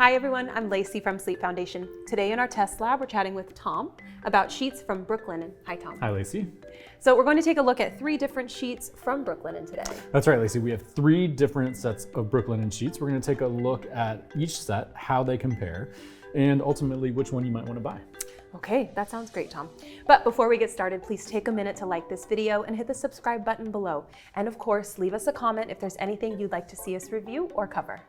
Hi everyone, I'm Lacey from Sleep Foundation. Today in our test lab, we're chatting with Tom about sheets from Brooklinen. Hi Tom. Hi Lacey. So we're going to take a look at 3 different sheets from Brooklinen today. That's right, Lacey. We have 3 different sets of Brooklinen sheets. We're going to take a look at each set, how they compare, and ultimately which one you might want to buy. Okay, that sounds great, Tom. But before we get started, please take a minute to like this video and hit the subscribe button below. And of course, leave us a comment if there's anything you'd like to see us review or cover.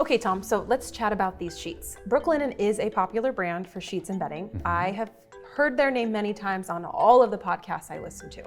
Okay, Tom, so let's chat about these sheets. Brooklinen is a popular brand for sheets and bedding. I have heard their name many times on all of the podcasts I listen to.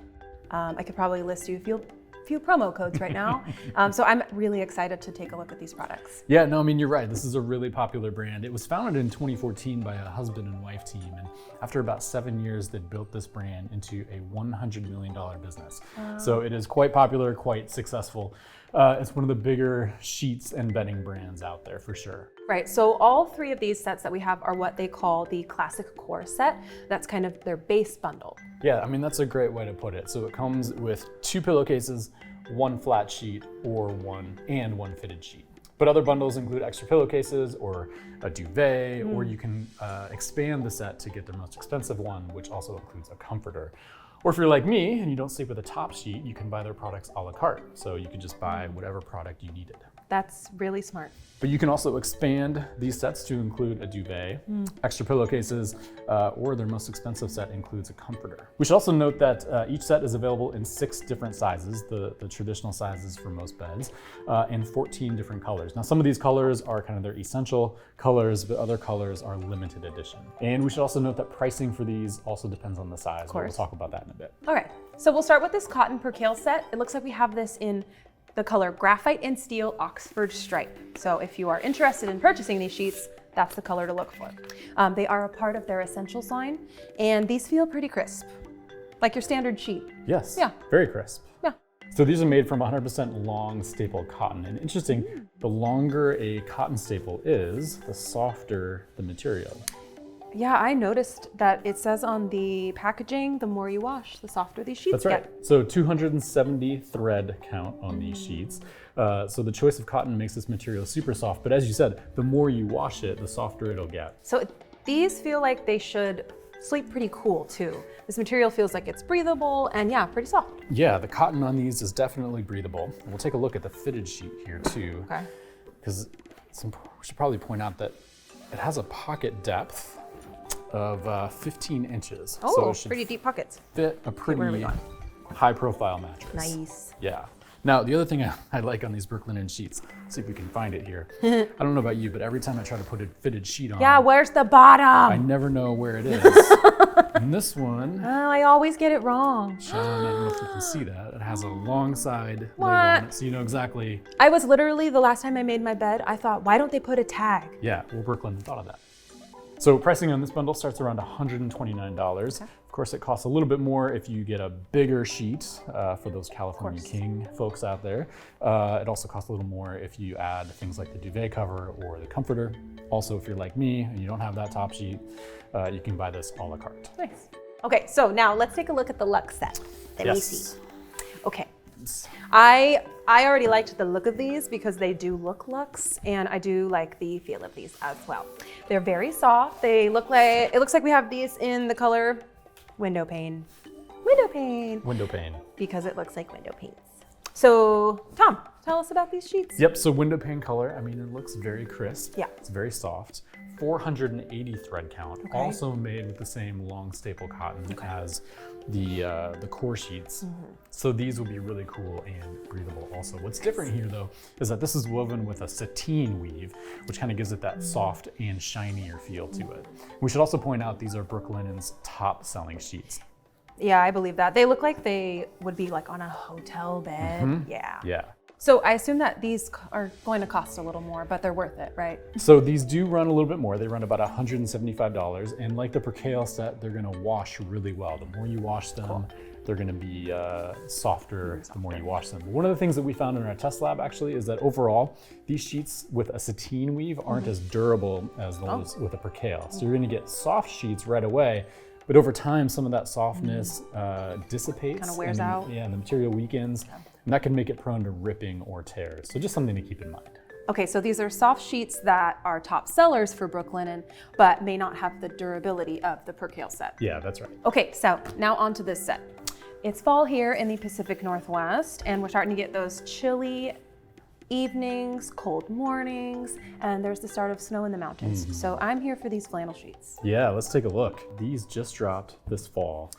I could probably list you a few promo codes right now. So I'm really excited to take a look at these products. Yeah, no, I mean, you're right. This is a really popular brand. It was founded in 2014 by a husband and wife team. And after about 7 years, they built this brand into a $100 million business. So it is quite popular, quite successful. It's one of the bigger sheets and bedding brands out there for sure. Right, so all 3 of these sets that we have are what they call the Classic Core set. That's kind of their base bundle. Yeah, I mean, that's a great way to put it. So it comes with 2 pillowcases, 1 flat sheet, or one fitted sheet. But other bundles include extra pillowcases or a duvet, or you can expand the set to get their most expensive one, which also includes a comforter. Or if you're like me and you don't sleep with a top sheet, you can buy their products a la carte. So you can just buy whatever product you needed. That's really smart. But you can also expand these sets to include a duvet, extra pillowcases, or their most expensive set includes a comforter. We should also note that each set is available in 6 different sizes, the traditional sizes for most beds, and 14 different colors. Now, some of these colors are kind of their essential colors, but other colors are limited edition. And we should also note that pricing for these also depends on the size. We'll talk about that in a bit. All right, so we'll start with this cotton percale set. It looks like we have this in the color Graphite and Steel Oxford Stripe. So if you are interested in purchasing these sheets, that's the color to look for. They are a part of their Essentials line, and these feel pretty crisp, like your standard sheet. Yes, yeah, very crisp. Yeah. So these are made from 100% long staple cotton. And interesting, the longer a cotton staple is, the softer the material. Yeah, I noticed that it says on the packaging, the more you wash, the softer these sheets get. That's right. So 270 thread count on these sheets. So the choice of cotton makes this material super soft. But as you said, the more you wash it, the softer it'll get. So these feel like they should sleep pretty cool too. This material feels like it's breathable and yeah, pretty soft. Yeah, the cotton on these is definitely breathable. And we'll take a look at the fitted sheet here too. Okay. Because we should probably point out that it has a pocket depth of 15 inches. Oh, so it should pretty deep pockets. Fit a pretty high profile mattress. Nice. Yeah. Now, the other thing I like on these Brooklinen sheets, let's see if we can find it here. I don't know about you, but every time I try to put a fitted sheet on. Yeah, where's the bottom? I never know where it is. And this one. Oh, I always get it wrong. Sean, I don't know if you can see that. It has a long side label on it, so you know exactly. I was literally, the last time I made my bed, I thought, why don't they put a tag? Yeah, well, Brooklinen thought of that. So pricing on this bundle starts around $129. Okay. Of course, it costs a little bit more if you get a bigger sheet for those California King folks out there. It also costs a little more if you add things like the duvet cover or the comforter. Also, if you're like me and you don't have that top sheet, you can buy this a la carte. Nice. Okay, so now let's take a look at the Luxe set. Yes. Okay. I already liked the look of these because they do look luxe, and I do like the feel of these as well. They're very soft. It looks like we have these in the color window pane. Window pane. Window pane. Because it looks like window panes. So, Tom, tell us about these sheets. Yep, so window pane color, I mean, it looks very crisp. Yeah. It's very soft. 480 thread count, also made with the same long staple cotton as the core sheets. So these will be really cool and breathable also. What's different here though, is that this is woven with a sateen weave, which kind of gives it that soft and shinier feel to it. We should also point out these are Brooklinen's top selling sheets. Yeah, I believe that. They look like they would be like on a hotel bed. Yeah. Yeah. So I assume that these are going to cost a little more, but they're worth it, right? So these do run a little bit more. They run about $175. And like the Percale set, they're gonna wash really well. The more you wash them, they're gonna be softer the more you wash them. But one of the things that we found in our test lab actually is that overall, these sheets with a sateen weave aren't as durable as those with a Percale. So you're gonna get soft sheets right away, but over time, some of that softness dissipates. Kind of wears out. Yeah, and the material weakens. And that can make it prone to ripping or tears. So just something to keep in mind. Okay, so these are soft sheets that are top sellers for Brooklinen, but may not have the durability of the Percale set. Yeah, that's right. Okay, so now on to this set. It's fall here in the Pacific Northwest, and we're starting to get those chilly evenings, cold mornings, and there's the start of snow in the mountains. So I'm here for these flannel sheets. Yeah, let's take a look. These just dropped this fall.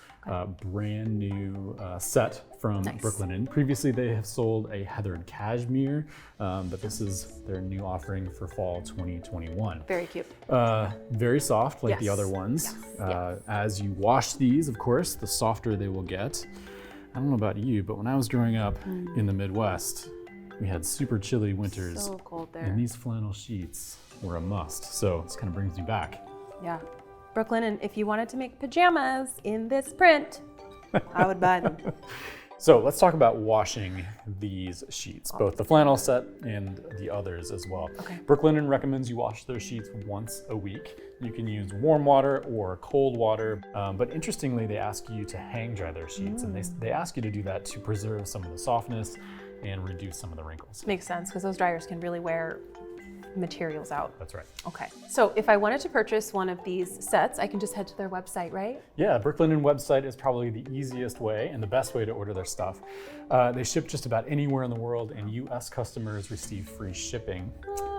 Brand new set from Brooklinen. Previously, they have sold a heathered cashmere, but this is their new offering for fall 2021. Very cute. Very soft, like the Yes. other ones. Yes. As you wash these, of course, the softer they will get. I don't know about you, but when I was growing up in the Midwest, we had super chilly winters, So cold there. and these flannel sheets were a must. So this kind of brings you back. Yeah. Brooklinen, if you wanted to make pajamas in this print, I would buy them. So let's talk about washing these sheets, both the flannel set and the others as well. Okay. Brooklinen recommends you wash their sheets once a week. You can use warm water or cold water, but interestingly, they ask you to hang dry their sheets, and they ask you to do that to preserve some of the softness and reduce some of the wrinkles. Makes sense, because those dryers can really wear materials out. That's right. Okay, so if I wanted to purchase one of these sets, I can just head to their website, right? Yeah, Brooklinen website is probably the easiest way and the best way to order their stuff. They ship just about anywhere in the world, and US customers receive free shipping.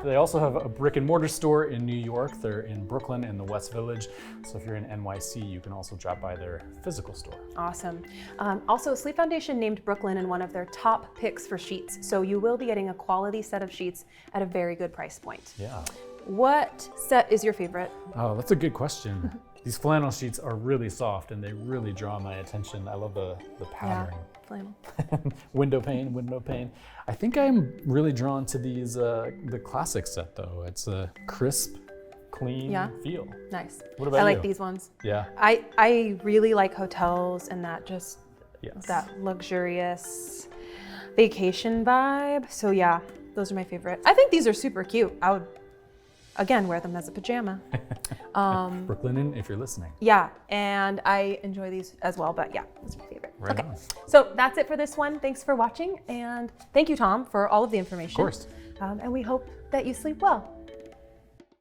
They also have a brick and mortar store in New York. They're in Brooklyn and the West Village. So if you're in NYC, you can also drop by their physical store. Awesome. Also, Sleep Foundation named Brooklinen one of their top picks for sheets, so you will be getting a quality set of sheets at a very good price point. Yeah. What set is your favorite? Oh, that's a good question. These flannel sheets are really soft and they really draw my attention. I love the pattern. Flannel. Window pane. I think I'm really drawn to these, the classic set though. It's a crisp, clean feel. Nice. What about I like you? these ones. Yeah. I really like hotels and that just Yes. that luxurious vacation vibe. So yeah, those are my favorite. I think these are super cute. I would again wear them as a pajama. Brooklinen, if you're listening. Yeah, and I enjoy these as well, but yeah, that's my favorite. Right Okay, on. so that's it for this one. Thanks for watching, and thank you, Tom, for all of the information. Of course. And we hope that you sleep well.